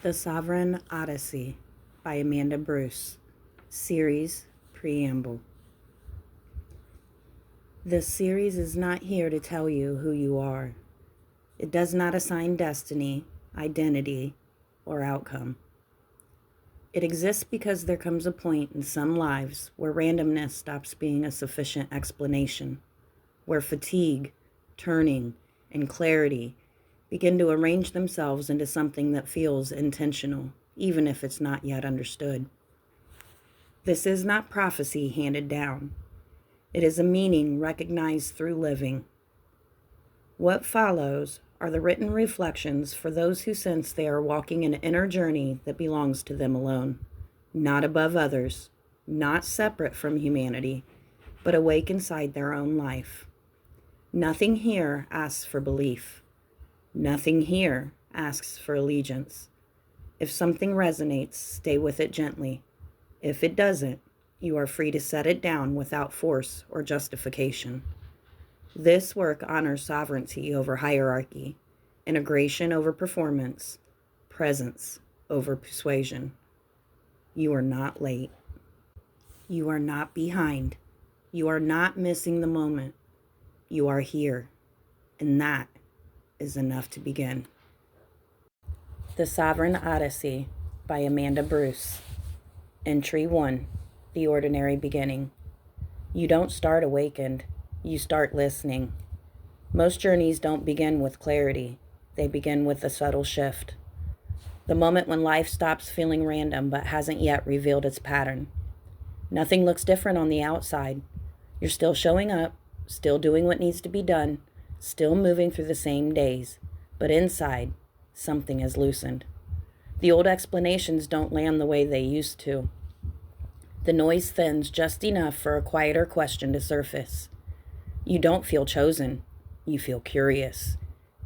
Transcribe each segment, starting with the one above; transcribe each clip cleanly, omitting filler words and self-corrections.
The Sovereign Odyssey by Amanda Bruce. Series Preamble. This series is not here to tell you who you are. It does not assign destiny, identity, or outcome. It exists because there comes a point in some lives where randomness stops being a sufficient explanation, where fatigue, turning, and clarity begin to arrange themselves into something that feels intentional, even if it's not yet understood. This is not prophecy handed down. It is a meaning recognized through living. What follows are the written reflections for those who sense they are walking an inner journey that belongs to them alone, not above others, not separate from humanity, but awake inside their own life. Nothing here asks for belief. Nothing here asks for allegiance. If something resonates, stay with it gently. If it doesn't, you are free to set it down without force or justification. This work honors sovereignty over hierarchy, integration over performance, presence over persuasion. You are not late. You are not behind. You are not missing the moment. You are here, and that is enough to begin. The Sovereign Odyssey by Amanda Bruce. Entry 1, The Ordinary Beginning. You don't start awakened, you start listening. Most journeys don't begin with clarity, they begin with a subtle shift. The moment when life stops feeling random but hasn't yet revealed its pattern. Nothing looks different on the outside. You're still showing up, still doing what needs to be done, still moving through the same days, but inside, something has loosened. The old explanations don't land the way they used to. The noise thins just enough for a quieter question to surface. You don't feel chosen. You feel curious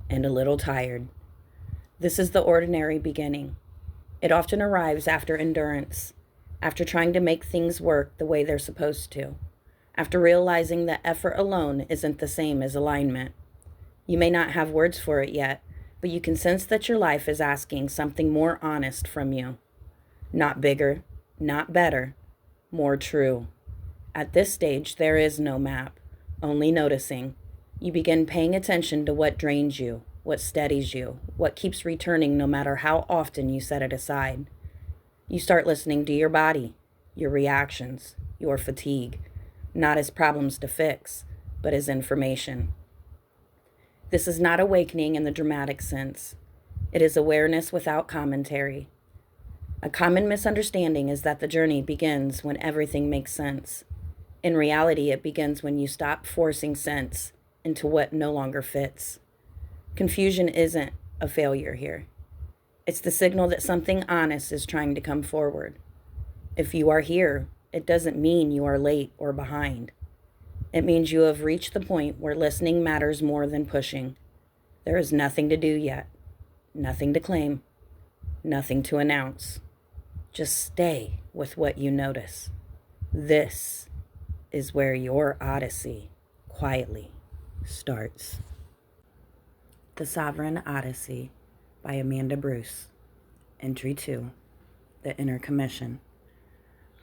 and a little tired. This is the ordinary beginning. It often arrives after endurance, after trying to make things work the way they're supposed to, after realizing that effort alone isn't the same as alignment. You may not have words for it yet, but you can sense that your life is asking something more honest from you. Not bigger, not better, more true. At this stage, there is no map, only noticing. You begin paying attention to what drains you, what steadies you, what keeps returning no matter how often you set it aside. You start listening to your body, your reactions, your fatigue, not as problems to fix, but as information. This is not awakening in the dramatic sense. It is awareness without commentary. A common misunderstanding is that the journey begins when everything makes sense. In reality, it begins when you stop forcing sense into what no longer fits. Confusion isn't a failure here. It's the signal that something honest is trying to come forward. If you are here, it doesn't mean you are late or behind. It means you have reached the point where listening matters more than pushing. There is nothing to do yet, nothing to claim, nothing to announce. Just stay with what you notice. This is where your odyssey quietly starts. The Sovereign Odyssey by Amanda Bruce. Entry 2, The Inner Commission.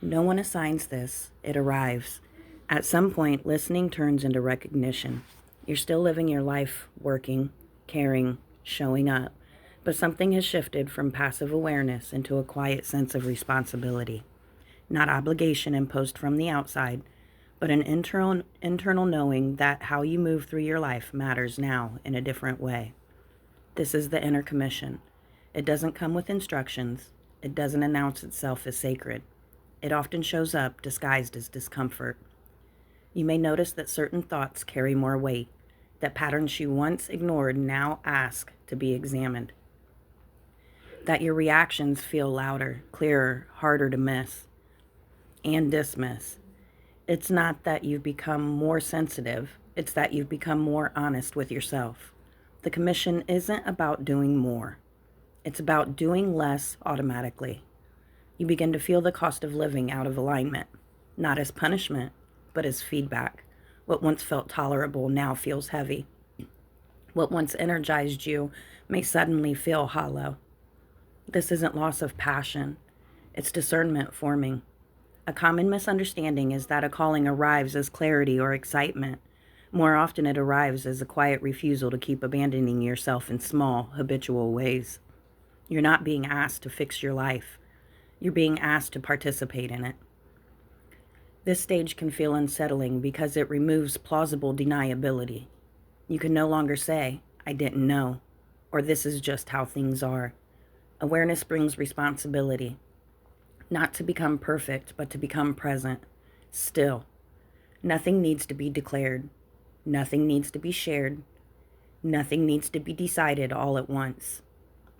No one assigns this, it arrives. At some point, listening turns into recognition. You're still living your life, working, caring, showing up, but something has shifted from passive awareness into a quiet sense of responsibility. Not obligation imposed from the outside, but an internal knowing that how you move through your life matters now in a different way. This is the inner commission. It doesn't come with instructions. It doesn't announce itself as sacred. It often shows up disguised as discomfort. You may notice that certain thoughts carry more weight, that patterns you once ignored now ask to be examined, that your reactions feel louder, clearer, harder to miss and dismiss. It's not that you've become more sensitive, it's that you've become more honest with yourself. The commission isn't about doing more. It's about doing less automatically. You begin to feel the cost of living out of alignment, not as punishment, but as feedback. What once felt tolerable now feels heavy. What once energized you may suddenly feel hollow. This isn't loss of passion, it's discernment forming. A common misunderstanding is that a calling arrives as clarity or excitement. More often, it arrives as a quiet refusal to keep abandoning yourself in small, habitual ways. You're not being asked to fix your life, you're being asked to participate in it. This stage can feel unsettling because it removes plausible deniability. You can no longer say, I didn't know, or this is just how things are. Awareness brings responsibility, not to become perfect, but to become present. Still, nothing needs to be declared. Nothing needs to be shared. Nothing needs to be decided all at once.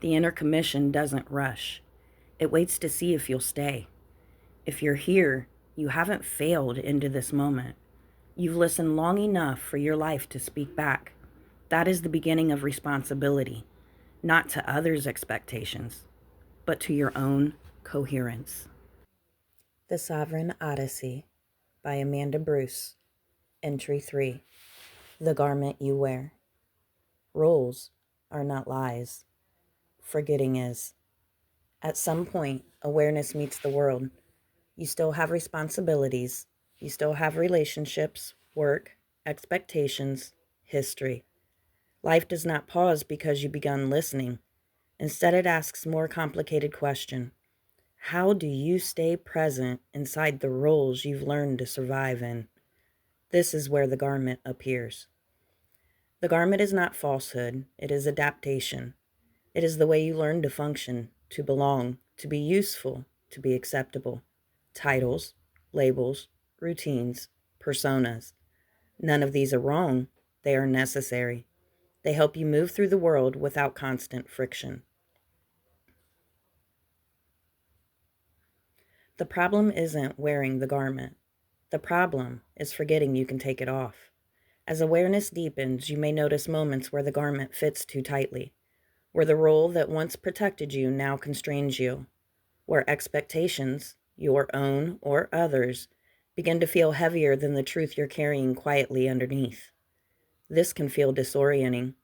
The inner commission doesn't rush. It waits to see if you'll stay. If you're here, you haven't failed into this moment. You've listened long enough for your life to speak back. That is the beginning of responsibility, not to others' expectations, but to your own coherence. The Sovereign Odyssey by Amanda Bruce. Entry 3. The Garment You Wear. Rules are not lies. Forgetting is. At some point, awareness meets the world. You still have responsibilities. You still have relationships, work, expectations, history. Life does not pause because you begun listening. Instead, it asks more complicated question. How do you stay present inside the roles you've learned to survive in? This is where the garment appears. The garment is not falsehood, it is adaptation. It is the way you learn to function, to belong, to be useful, to be acceptable. Titles, labels, routines, personas. None of these are wrong, they are necessary. They help you move through the world without constant friction. The problem isn't wearing the garment. The problem is forgetting you can take it off. As awareness deepens, you may notice moments where the garment fits too tightly, where the role that once protected you now constrains you, where expectations, your own or others, begin to feel heavier than the truth you're carrying quietly underneath. This can feel disorienting.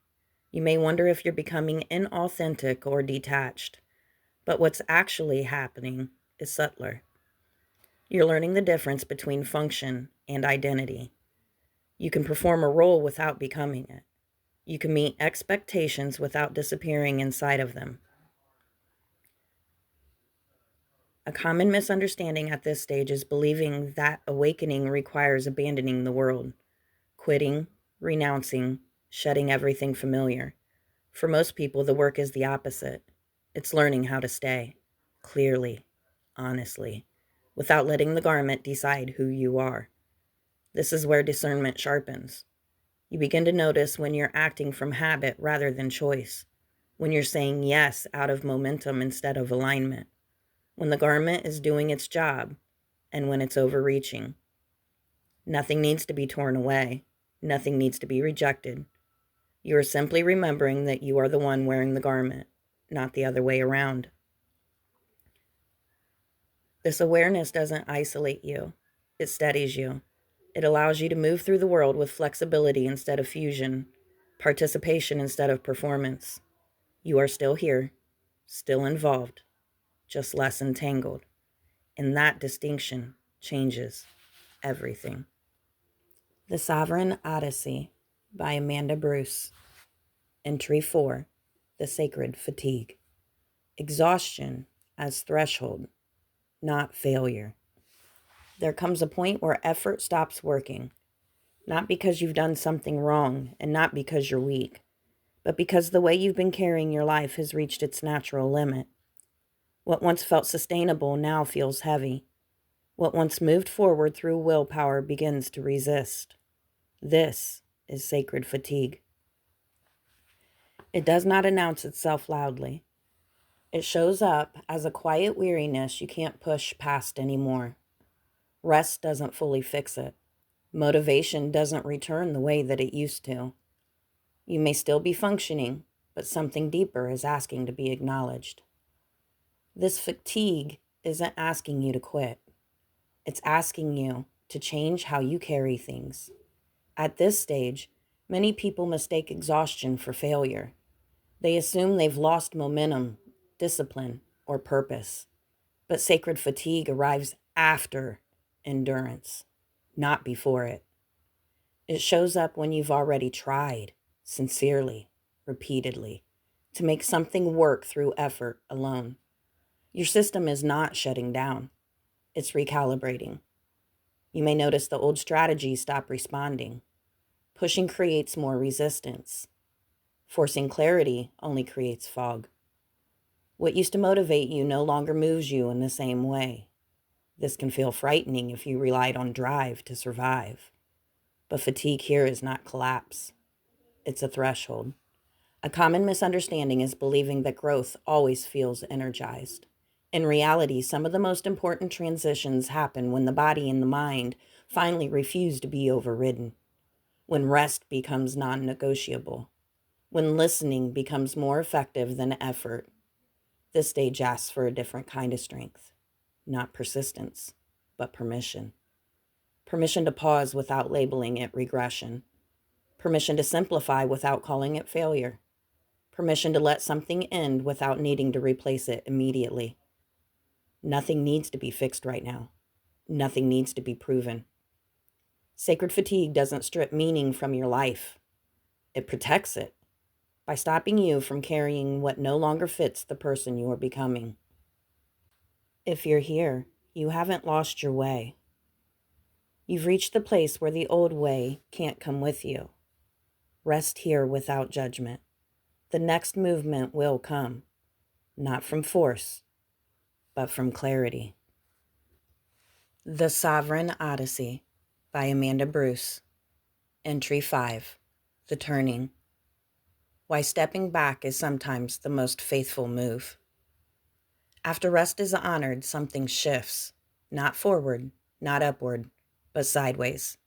You may wonder if you're becoming inauthentic or detached, but what's actually happening is subtler. You're learning the difference between function and identity. You can perform a role without becoming it. You can meet expectations without disappearing inside of them. A common misunderstanding at this stage is believing that awakening requires abandoning the world, quitting, renouncing, shedding everything familiar. For most people, the work is the opposite. It's learning how to stay, clearly, honestly, without letting the garment decide who you are. This is where discernment sharpens. You begin to notice when you're acting from habit rather than choice, when you're saying yes out of momentum instead of alignment, when the garment is doing its job, and when it's overreaching. Nothing needs to be torn away. Nothing needs to be rejected. You are simply remembering that you are the one wearing the garment, not the other way around. This awareness doesn't isolate you. It steadies you. It allows you to move through the world with flexibility instead of fusion, participation instead of performance. You are still here, still involved, just less entangled. And that distinction changes everything. The Sovereign Odyssey by Amanda Bruce. Entry 4. The Sacred Fatigue. Exhaustion as threshold, not failure. There comes a point where effort stops working, not because you've done something wrong and not because you're weak, but because the way you've been carrying your life has reached its natural limit. What once felt sustainable now feels heavy. What once moved forward through willpower begins to resist. This is sacred fatigue. It does not announce itself loudly. It shows up as a quiet weariness you can't push past anymore. Rest doesn't fully fix it. Motivation doesn't return the way that it used to. You may still be functioning, but something deeper is asking to be acknowledged. This fatigue isn't asking you to quit. It's asking you to change how you carry things. At this stage, many people mistake exhaustion for failure. They assume they've lost momentum, discipline, or purpose. But sacred fatigue arrives after endurance, not before it. It shows up when you've already tried, sincerely, repeatedly, to make something work through effort alone. Your system is not shutting down, it's recalibrating. You may notice the old strategies stop responding. Pushing creates more resistance. Forcing clarity only creates fog. What used to motivate you no longer moves you in the same way. This can feel frightening if you relied on drive to survive. But fatigue here is not collapse. It's a threshold. A common misunderstanding is believing that growth always feels energized. In reality, some of the most important transitions happen when the body and the mind finally refuse to be overridden, when rest becomes non-negotiable, when listening becomes more effective than effort. This stage asks for a different kind of strength, not persistence, but permission. Permission to pause without labeling it regression. Permission to simplify without calling it failure. Permission to let something end without needing to replace it immediately. Nothing needs to be fixed right now. Nothing needs to be proven. Sacred fatigue doesn't strip meaning from your life. It protects it by stopping you from carrying what no longer fits the person you are becoming. If you're here, you haven't lost your way. You've reached the place where the old way can't come with you. Rest here without judgment. The next movement will come, not from force, but from clarity. The Sovereign Odyssey by Amanda Bruce. Entry 5. The Turning. Why stepping back is sometimes the most faithful move. After rest is honored, something shifts. Not forward, not upward, but sideways.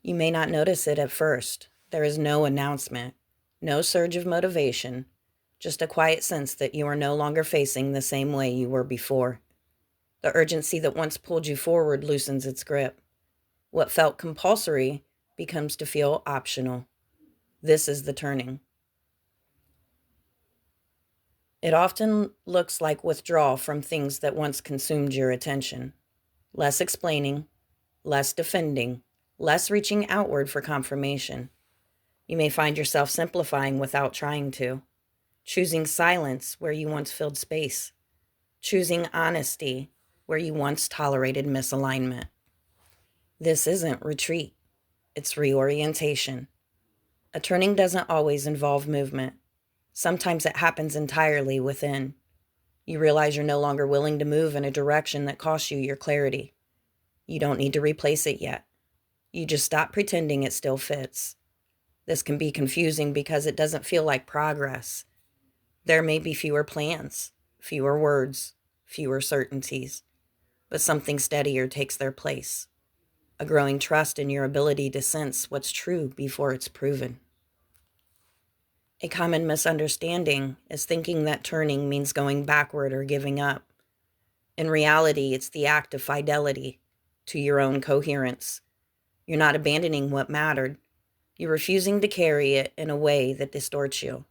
You may not notice it at first. There is no announcement, no surge of motivation, just a quiet sense that you are no longer facing the same way you were before. The urgency that once pulled you forward loosens its grip. What felt compulsory becomes to feel optional. This is the turning. It often looks like withdrawal from things that once consumed your attention. Less explaining, less defending, less reaching outward for confirmation. You may find yourself simplifying without trying to, choosing silence where you once filled space, choosing honesty where you once tolerated misalignment. This isn't retreat, it's reorientation. A turning doesn't always involve movement. Sometimes it happens entirely within. You realize you're no longer willing to move in a direction that costs you your clarity. You don't need to replace it yet. You just stop pretending it still fits. This can be confusing because it doesn't feel like progress. There may be fewer plans, fewer words, fewer certainties, but something steadier takes their place. A growing trust in your ability to sense what's true before it's proven. A common misunderstanding is thinking that turning means going backward or giving up. In reality, it's the act of fidelity to your own coherence. You're not abandoning what mattered. You're refusing to carry it in a way that distorts you.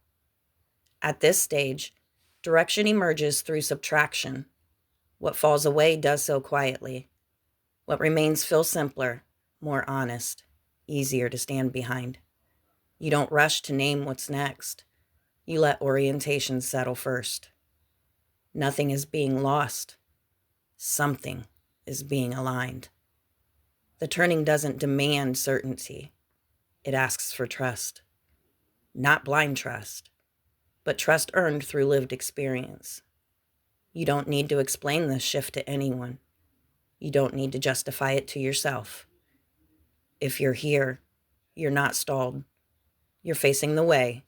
At this stage, direction emerges through subtraction. What falls away does so quietly. What remains feels simpler, more honest, easier to stand behind. You don't rush to name what's next. You let orientation settle first. Nothing is being lost. Something is being aligned. The turning doesn't demand certainty. It asks for trust. Not blind trust, but trust earned through lived experience. You don't need to explain this shift to anyone. You don't need to justify it to yourself. If you're here, you're not stalled. You're facing the way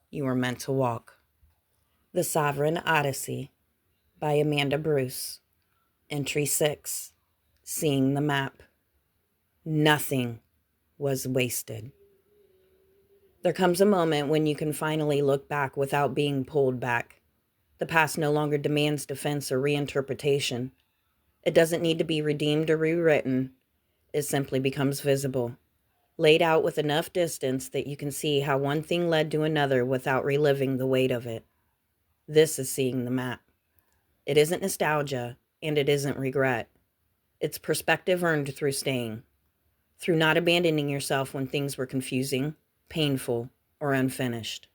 you were meant to walk. The Sovereign Odyssey by Amanda Bruce. Entry 6. Seeing the Map. Nothing was wasted. There comes a moment when you can finally look back without being pulled back. The past no longer demands defense or reinterpretation. It doesn't need to be redeemed or rewritten. It simply becomes visible, laid out with enough distance that you can see how one thing led to another without reliving the weight of it. This is seeing the map. It isn't nostalgia, and it isn't regret. It's perspective earned through staying, through not abandoning yourself when things were confusing, painful, or unfinished.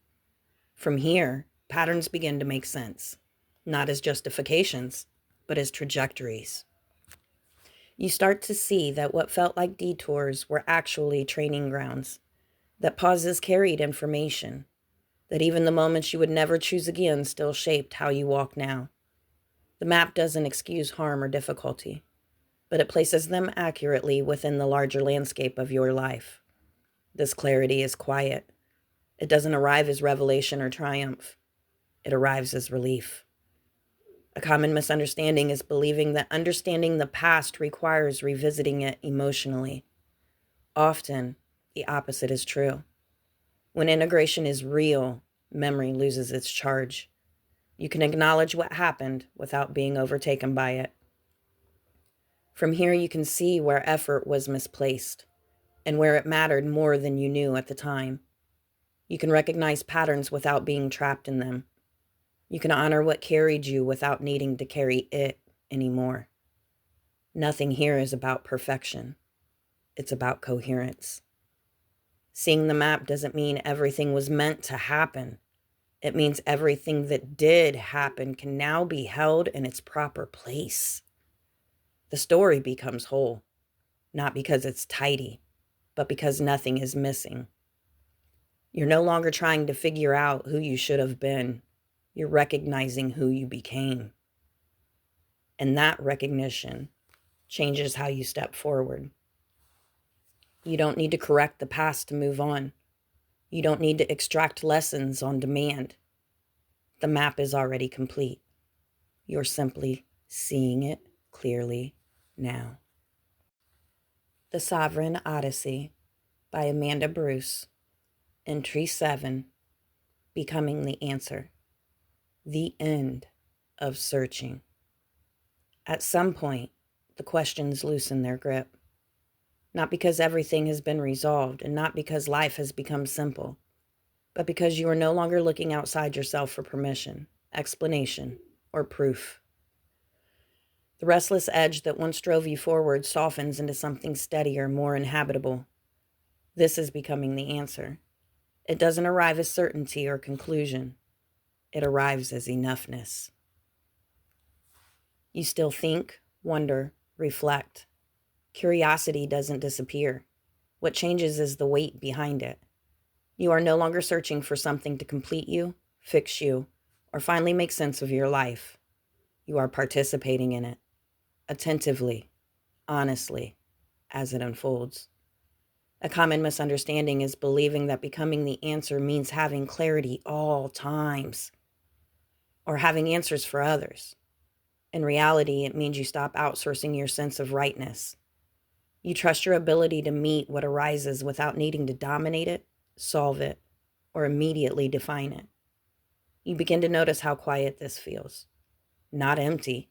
From here, patterns begin to make sense, not as justifications, but as trajectories. You start to see that what felt like detours were actually training grounds, that pauses carried information, that even the moments you would never choose again still shaped how you walk now. The map doesn't excuse harm or difficulty, but it places them accurately within the larger landscape of your life. This clarity is quiet. It doesn't arrive as revelation or triumph. It arrives as relief. A common misunderstanding is believing that understanding the past requires revisiting it emotionally. Often, the opposite is true. When integration is real, memory loses its charge. You can acknowledge what happened without being overtaken by it. From here, you can see where effort was misplaced and where it mattered more than you knew at the time. You can recognize patterns without being trapped in them. You can honor what carried you without needing to carry it anymore. Nothing here is about perfection. It's about coherence. Seeing the map doesn't mean everything was meant to happen. It means everything that did happen can now be held in its proper place. The story becomes whole, not because it's tidy, but because nothing is missing. You're no longer trying to figure out who you should have been. You're recognizing who you became. And that recognition changes how you step forward. You don't need to correct the past to move on. You don't need to extract lessons on demand. The map is already complete. You're simply seeing it clearly now. The Sovereign Odyssey by Amanda Bruce. Entry 7. Becoming the Answer. The end of searching. At some point, the questions loosen their grip. Not because everything has been resolved and not because life has become simple, but because you are no longer looking outside yourself for permission, explanation, or proof. The restless edge that once drove you forward softens into something steadier, more inhabitable. This is becoming the answer. It doesn't arrive as certainty or conclusion. It arrives as enoughness. You still think, wonder, reflect. Curiosity doesn't disappear. What changes is the weight behind it. You are no longer searching for something to complete you, fix you, or finally make sense of your life. You are participating in it, attentively, honestly, as it unfolds. A common misunderstanding is believing that becoming the answer means having clarity all times, or having answers for others. In reality, it means you stop outsourcing your sense of rightness. You trust your ability to meet what arises without needing to dominate it, solve it, or immediately define it. You begin to notice how quiet this feels. Not empty.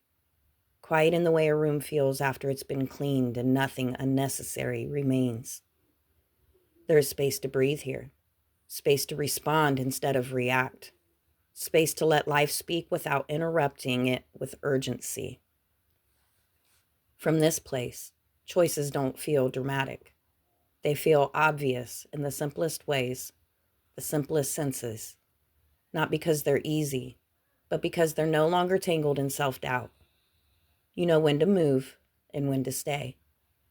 Quiet in the way a room feels after it's been cleaned and nothing unnecessary remains. There is space to breathe here. Space to respond instead of react. Space to let life speak without interrupting it with urgency. From this place, choices don't feel dramatic. They feel obvious in the simplest ways, the simplest senses, not because they're easy, but because they're no longer tangled in self-doubt. You know when to move and when to stay.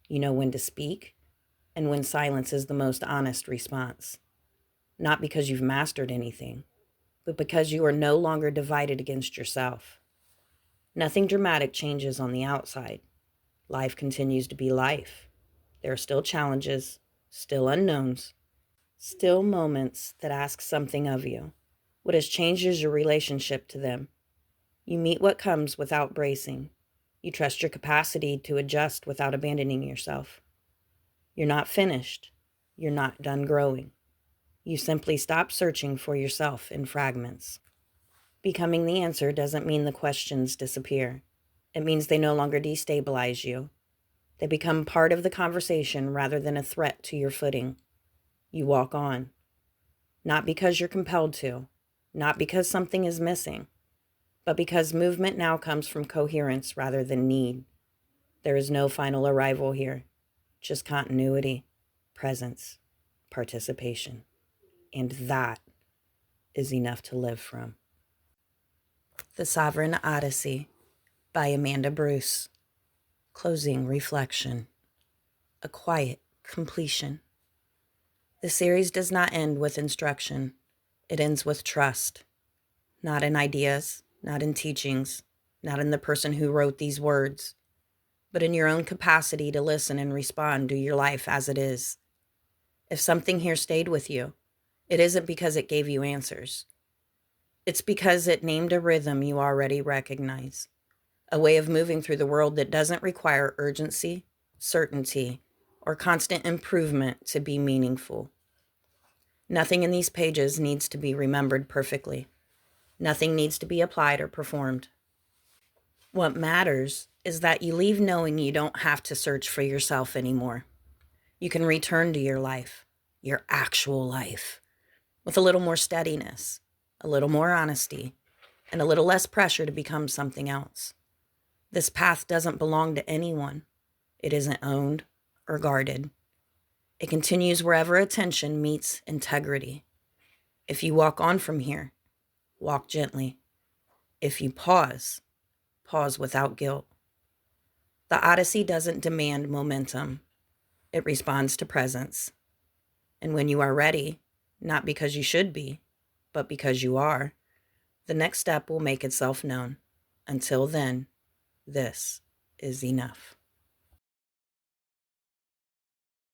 You know when to speak and when silence is the most honest response. Not because you've mastered anything, but because you are no longer divided against yourself. Nothing dramatic changes on the outside. Life continues to be life. There are still challenges, still unknowns, still moments that ask something of you. What has changed is your relationship to them. You meet what comes without bracing. You trust your capacity to adjust without abandoning yourself. You're not finished. You're not done growing. You simply stop searching for yourself in fragments. Becoming the answer doesn't mean the questions disappear. It means they no longer destabilize you. They become part of the conversation rather than a threat to your footing. You walk on. Not because you're compelled to, not because something is missing, But because movement now comes from coherence rather than need, there is no final arrival here, just continuity, presence, participation. And that is enough to live from. The Sovereign Odyssey by Amanda Bruce. Closing reflection. A quiet completion. The series does not end with instruction. It ends with trust. Not in ideas, not in teachings, not in the person who wrote these words, but in your own capacity to listen and respond to your life as it is. If something here stayed with you, it isn't because it gave you answers. It's because it named a rhythm you already recognize, a way of moving through the world that doesn't require urgency, certainty, or constant improvement to be meaningful. Nothing in these pages needs to be remembered perfectly. Nothing needs to be applied or performed. What matters is that you leave knowing you don't have to search for yourself anymore. You can return to your life, your actual life, with a little more steadiness, a little more honesty, and a little less pressure to become something else. This path doesn't belong to anyone. It isn't owned or guarded. It continues wherever attention meets integrity. If you walk on from here, walk gently. If you pause, pause without guilt. The Odyssey doesn't demand momentum. It responds to presence. And when you are ready, not because you should be, but because you are, the next step will make itself known. Until then, this is enough.